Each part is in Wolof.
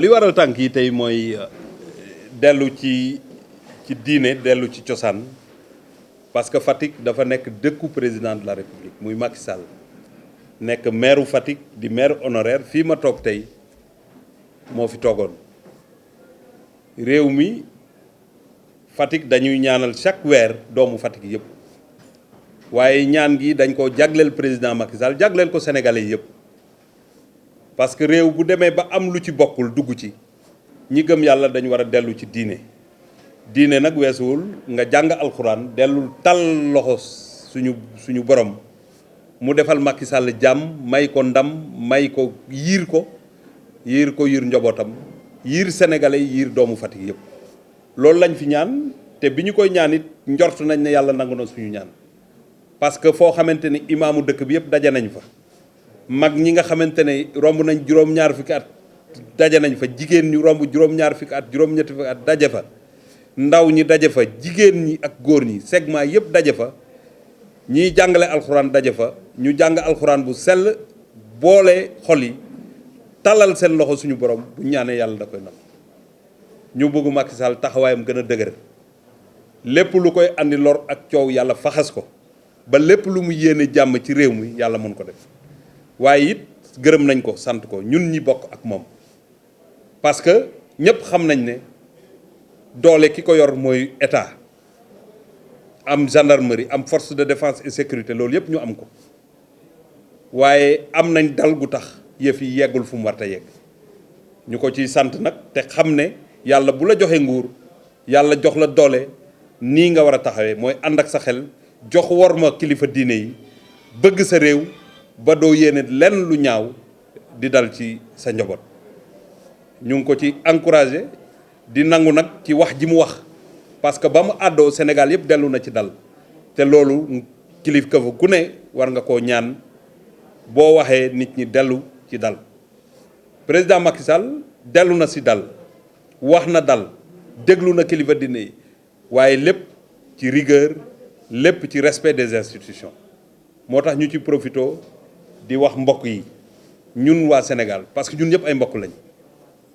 li waral tànk yi tey mooy dellu ci diine dellu ci cosaan parce que Fatick dafa nekk dëkku président de la République muy Macky Sall nekk maire Fatick di maire honoraire fii ma toog tey moo fi toogoon réew mi Fatick dañuy ñaanal chaque weer doomu Fatick yëpp waaye ñaan gi dañ ko jagleel président Macky Sall jagleel ko sénégalais yëpp parce que réew bu demee ba am lu ci bokkul dugg ci ñi gëm yàlla dañu war a dellu ci diine nag weesuwul nga jàng alxuraan dellul tal loxo suñu borom mu defal Macky Sall jàmm may ko ndam may ko yiir njabootam yiir sénégalais yiir doomu Fatick yëpp loolu lañ fi ñaan te bi ñu koy ñaan it njort nañ ne yàlla nangu na suñu ñaan parce que foo xamante ni imaamu dëkk bi yëpp daje nañ fa mag ñi nga xamante ne romb nañ juróom-ñaar fukki at daje nañ fa jigéen ñu romb juróom-ñaar fukki at juróom-ñetti fukki at daje fa ndaw ñi daje fa jigéen ñi ak góor ñi segment yëpp daje fa ñiy jàngale alxuraan daje fa ñu jàng alxuraan bu sell boole xol yi talal seen loxo suñu borom bu ñaanee yàlla da koy nam ñu bëgg Macky Sall taxawaayam gën a dëgër lépp lu koy andi lor ak coow yàlla faxas ko ba lépp lu mu yéene jàmm ci réew mi yàlla mën ko def waaye it gërëm nañ ko sant ko ñun ñi bokk ak moom parce que ñëpp xam nañ ne doole ki ko yor mooy état am gendarmerie am force de défense et sécurité loolu yëpp ñu am ko waaye am nañ dal gu tax yëf yi yeggul fu mu war a yegg ñu ko ciy sant nag te xam ne yàlla bu la joxe nguur yàlla jox la doole nii nga war a taxawee mooy ànd ak sa xel jox worma kilifa diine yi bëgg sa réew ba doo yéene lenn lu ñaaw di dal ci sa njaboot ñu ngi ko ci encouragé di nangu nag ci wax ji mu wax parce que ba mu àddoo Sénégal yëpp dellu na ci dal te loolu kilifa fa ku ne war nga koo ñaan boo waxee nit ñi dellu ci dal président Macky Sall dellu na si dal wax na dal déglu na kilifa diine yi waaye lépp ci rigueur lépp ci respect des institutions moo tax ñu ci profito di wax mbokk yi ñun waa Sénégal parce que ñun ñëpp ay mbokk lañ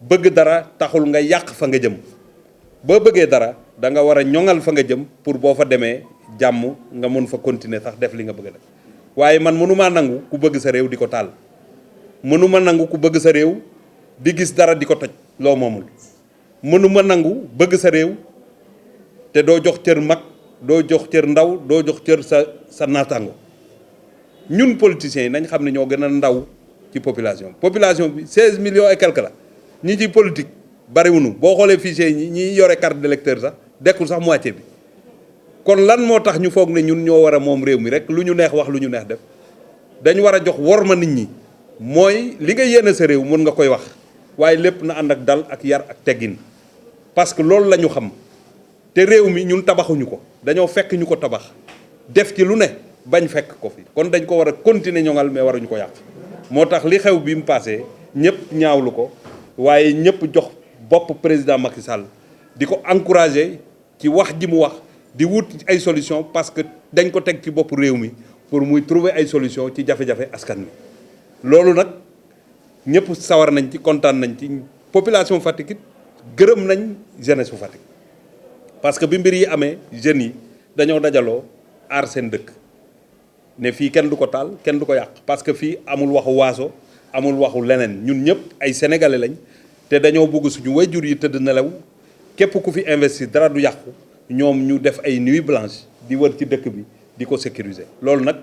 bëgg dara taxul nga yàq fa nga jëm boo bëggee dara da nga war a ñoŋal fa nga jëm pour boo fa demee jàmm nga mën fa continuer sax def li nga bëgg a def waaye man mënumaa nangu ku bëgg sa réew di ko taal mënuma nangu ku bëgg sa réew di gis dara di ko toj loo moomul mënuma nangu bëgg sa réew te doo jox cër mag doo jox cër ndaw doo jox cër sa naataango ñun politiciens yi nañ xam ne ñoo gën a ndaw ci population bi 16 millions et quelque la ñi ci politique bariwunu boo xoolee fichier yi ñi yore carte d'électeur sax dekkul sax moitié bi kon lan moo tax ñu foog ne ñun ñoo war a moom réew mi rek lu ñu neex wax lu ñu neex def dañu war a jox worma nit ñi mooy li nga yéene sa réew mën nga koy wax waaye lépp na ànd ak dal ak yar ak teggin parce que loolu la ñu xam te réew mi ñun tabaxuñu ko dañoo fekk ñu ko tabax def ci lu ne bañ fekk ko fi kon dañ ko war a continuer ñoŋal mais waruñu ko yàq moo tax li xew bi mu passé ñëpp ñaawlu ko waaye ñëpp jox bopp président Macky Sall di ko encourager ci wax ji mu wax di wut ay solution parce que dañ ko teg ci bopp réew mi pour muy trouver ay solution ci jafe-jafe askan wi loolu nag ñëpp sawar nañ ci kontaan nañ ci population Fatick it gërëm nañ jeunesse su Fatick parce que bi mbir yi amee jeunes yi dañoo dajaloo aar seen dëkk ne fii kenn du ko taal kenn du ko yàq parce que fii amul waxu waaso amul waxu leneen ñun ñëpp ay sénégalais lañ te dañoo bëgg suñu wayjur yi tëdd nelaw képp ku fi investir dara du yàqu ñoom ñu def ay nuit blanche di wër ci dëkk bi di ko sécuriser loolu nag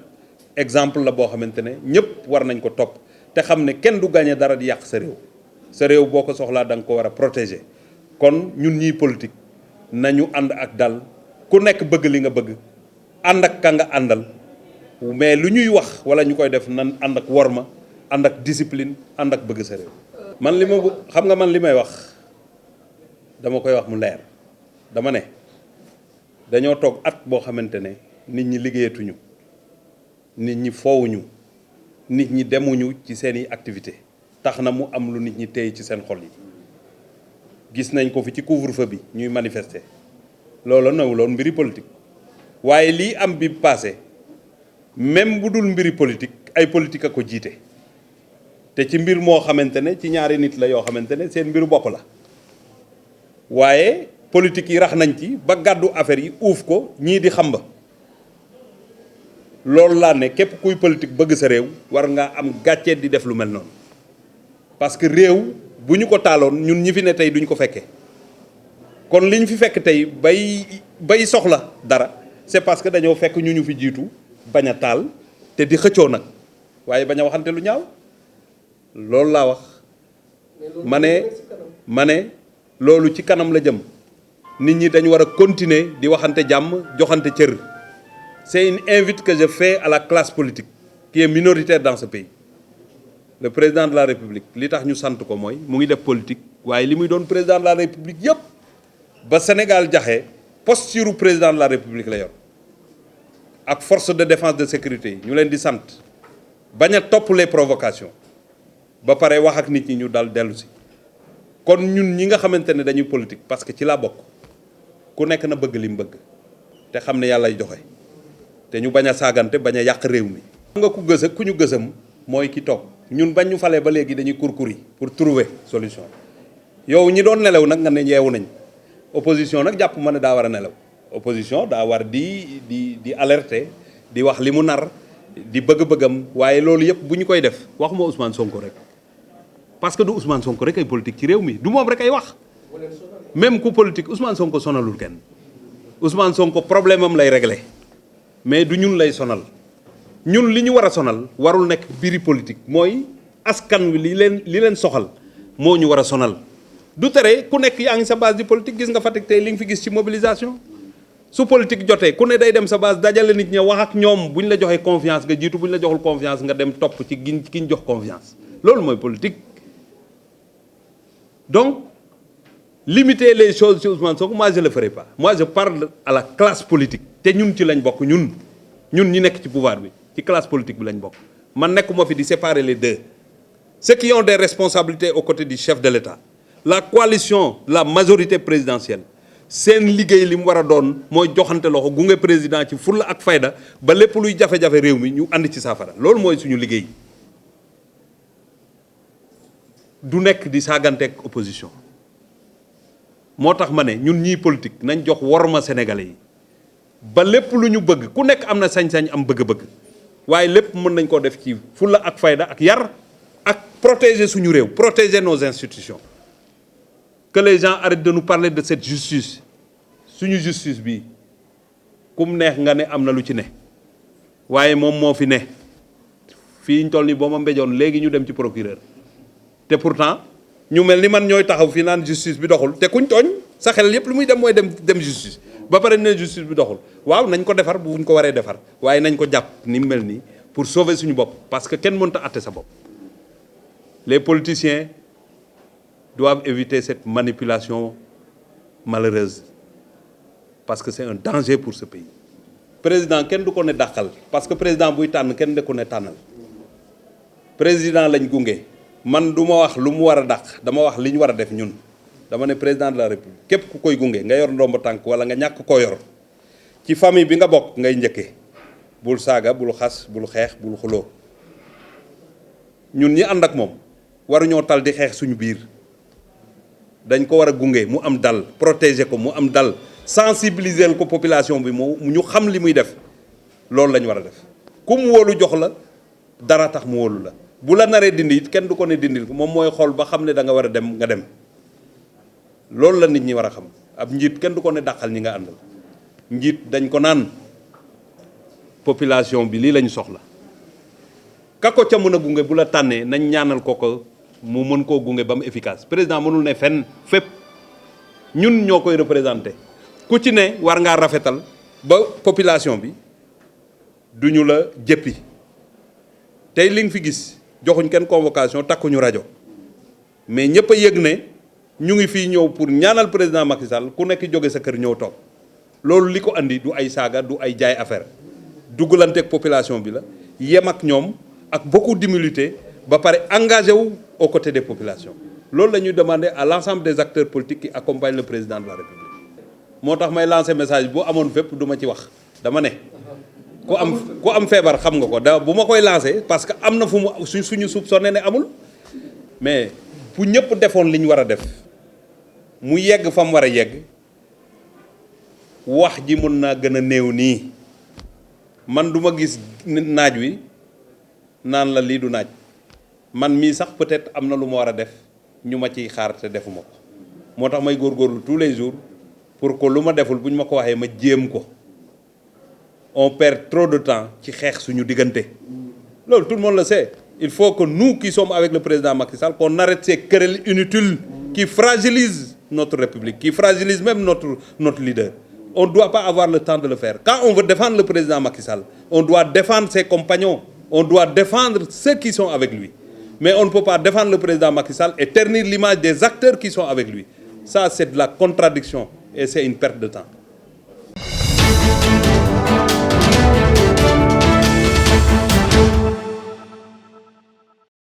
exemple la boo xamante ne ñëpp war nañ ko topp te xam ne kenn du gagné dara di yàq sa réew boo ko soxlaa da nga ko war a protéger kon ñun ñiy politique nañu ànd ak dal ku nekk bëgg li nga bëgg ànd ak ka nga àndal mais lu ñuy wax wala ñu koy def nan ànd ak worma ànd ak discipline ànd ak bëgg sa réew man li may wax dama koy wax mu leer dama ne dañoo toog at boo xamante ne nit ñi liggéeyatuñu nit ñi foowuñu nit ñi demuñu ci seeni activité tax na mu am lu nit ñi téye ci seen xol yi gis nañ ko fi ci couvre-feu bi ñuy manifester loolu nawuloon mbiri politique waaye lii am bi passé même bu dul mbiri politique ay politique a ko jiite te ci mbir moo xamante ne ci ñaari nit la yoo xamante ne seen mbiru bopp la waaye politique yi rax nañ ci ba gàddu affaire yi uuf ko ñii di xam ba loolu laa ne képp kuy politique bëgg sa réew war nga am gàccee di def lu mel noonu parce que réew bu ñu ko taaloon ñun ñi fi ne tey duñ ko fekkee kon li ñu fi fekk tey bay soxla dara c'est parce que dañoo fekk ñu fi jiitu bañ a taal te di xëccoo nag waaye bañ a waxante lu ñaaw loolu laa wax ma ne loolu ci kanam la jëm nit ñi dañu war a continuer di waxante jàmm joxante cër. C'est une invite que je fais à la classe politique qui est minoritaire dans ce pays. Le président de la République li tax ñu sant ko mooy mu ngi def politique waaye li muy doon président de la République yëpp ba Sénégal jaxee posture président de la République la yor ak force de défense de sécurité yi ñu leen di sant bañ a topp les provocations ba pare wax ak nit ñi ñu dal dellu si kon ñun ñi nga xamante ne dañuy politique parce que ci laa bokk ku nekk na bëgg li mu bëgg te xam ne yàllay joxe. te ñu bañ a saagante bañ a yàq réew mi. nga ku ñu gësam mooy ki toog ñun bañ ñu falee ba léegi dañuy kurkuri pour trouver solution yow ñi doon nelaw nag nga ne yeewu nañ opposition nag jàpp ma ne daa war a nelaw opposition daa war di alerter di wax li mu nar di bëgg-bëggam waaye loolu yëpp bu ñu koy def waxuma Ousmane Sonko rek parce que du Ousmane Sonko rek ay politique ci réew mi du moom rek ay wax même ku politique Ousmane Sonko sonalul kenn Ousmane Sonko problème am lay régler. mais du ñun lay sonal ñun li ñu war a sonal warul nekk biiri politique mooy askan wi li leen soxal moo ñu war a sonal du tere ku nekk yaa ngi sa base di politique gis nga Fatick tey li nga fi gis ci mobilisation su politique jotee ku ne day dem sa base dajale nit ñi wax ak ñoom bu ñu la joxee confiance nga jiitu bu ñu la joxul confiance nga dem topp ci ki ñu jox confiance loolu mooy politique. Donc limiter les choses sur Ousmane Sonko moi je le ferai pas moi je parle à la classe politique te ñun ci lañ bokk ñun ñi nekk ci pouvoir bi ci classe politique bi lañ bokk man nekkuma fi di séparer les deux ceux qui ont des responsabilités aux côtés du chef de l'État la coalition la majorité présidentielle seen liggéey li mu war a doon mooy joxante loxo gunge président ci fulla ak fayda ba lépp luy jafe-jafe réew mi ñu ànd ci saafara loolu mooy suñu liggéey du nekk di saaganteeg opposition moo tax ma ne ñun ñii politique nañ jox worma sénégalais yi ba lépp lu ñu bëgg ku nekk am na sañ-sañ am bëgg-bëgg waaye lépp mën nañ ko def ci fulla ak fayda ak yar ak protéger suñu réew protéger nos institutions que les gens arrêtent de nous parler de cette justice suñu justice bi kum neex nga ne am na lu ci ne waaye moom moo fi ne fii ñu toll nii boo ma mbéjoon léegi ñu dem ci procureur te pourtant ñu mel ni man ñooy taxaw fii naan justice bi doxul te kuñ tooñ sa xel yépp lu muy dem mooy dem justice ba pare ne justice bi doxul waaw nañ ko defar bu ñu ko waree defar waaye nañ ko jàpp ni mu mel nii pour sauver suñu bopp parce que kenn mënta àtte sa bopp. Les politiciens doivent éviter cette manipulation malheureuse parce que c'est un danger pour ce pays. Président kenn du ko ne dàqal parce que président buy tànn kenn du ko ne tànnal président lañ gunge. man du ma wax lu mu war a dàq dama wax li ñu war a def ñun dama ne président de la république képp ku koy gunge nga yor ndomb tànk wala nga ñàkk koo yor ci famille bi nga bokk ngay njëkkee bul saaga bul xas bul xeex bul xuloo ñun ñi ànd ak moom waruñoo tal di xeex suñu biir dañ ko war a gunge mu am dal protéger ko mu am dal sensibiliser ko population bi mu ñu xam li muy def loolu lañ war a def ku mu wóolu jox la dara tax mu wóolu la bu la naree dindi it kenn du ko ne dindil ko moom mooy xool ba xam ne da nga war a dem nga dem loolu la nit ñi war a xam ab njiit kenn du ko ne dàqal ñi nga àndal njiit dañ ko naan population bi lii lañu soxla ka ko ca mën a gunge bu la tànnee nañ ñaanal ko mu mën koo gunge ba mu efficace président mënul ne fenn fépp ñun ñoo koy représenté ku ci ne war ngaa rafetal ba population bi duñu la jëppi tey li nga fi gis joxuñ kenn convocation takkuñu rajo mais ñëpp a yëg ne ñu ngi fii ñëw pour ñaanal président Macky Sall ku nekk jóge sa kër ñëw toog loolu li ko andi du ay saaga du ay jaay affaire duggalanteeg population bi la yem ak ñoom ak beaucoup d'humilité ba pare engagé wu aux côtés des populations loolu la ñuy demander à l'ensemble des acteurs politiques qui accompagnent le président de la République. moo tax may lancer message bu amoon fépp du ma ci wax dama ne ku am feebar xam nga ko da bu ma koy lancer parce que am na fu mu suñu soupçonné ne amul mais bu ñëpp defoon li ñu war a def mu yegg fa mu war a yegg wax ji mën naa gën a néew nii man du ma gis naaj wi naan la lii du naaj man mii sax peut-être am na lu ma war a def ñu ma ciy xaar te defuma ko moo tax may góorgóorlu tous les jours pour que lu ma deful bu ñu ma ko waxee ma jéem ko on perd trop de temps ci xeex suñu diggante loolu tout le monde le sait. Il faut que nous qui sommes avec le président Macky Sall, qu'on arrête ces querelles inutiles qui fragilisent notre République, qui fragilisent même notre leader. On ne doit pas avoir le temps de le faire. Quand on veut défendre le président Macky Sall, on doit défendre ses compagnons, on doit défendre ceux qui sont avec lui. Mais on ne peut pas défendre le président Macky Sall et ternir l'image des acteurs qui sont avec lui. Ça, c'est de la contradiction et c'est une perte de temps.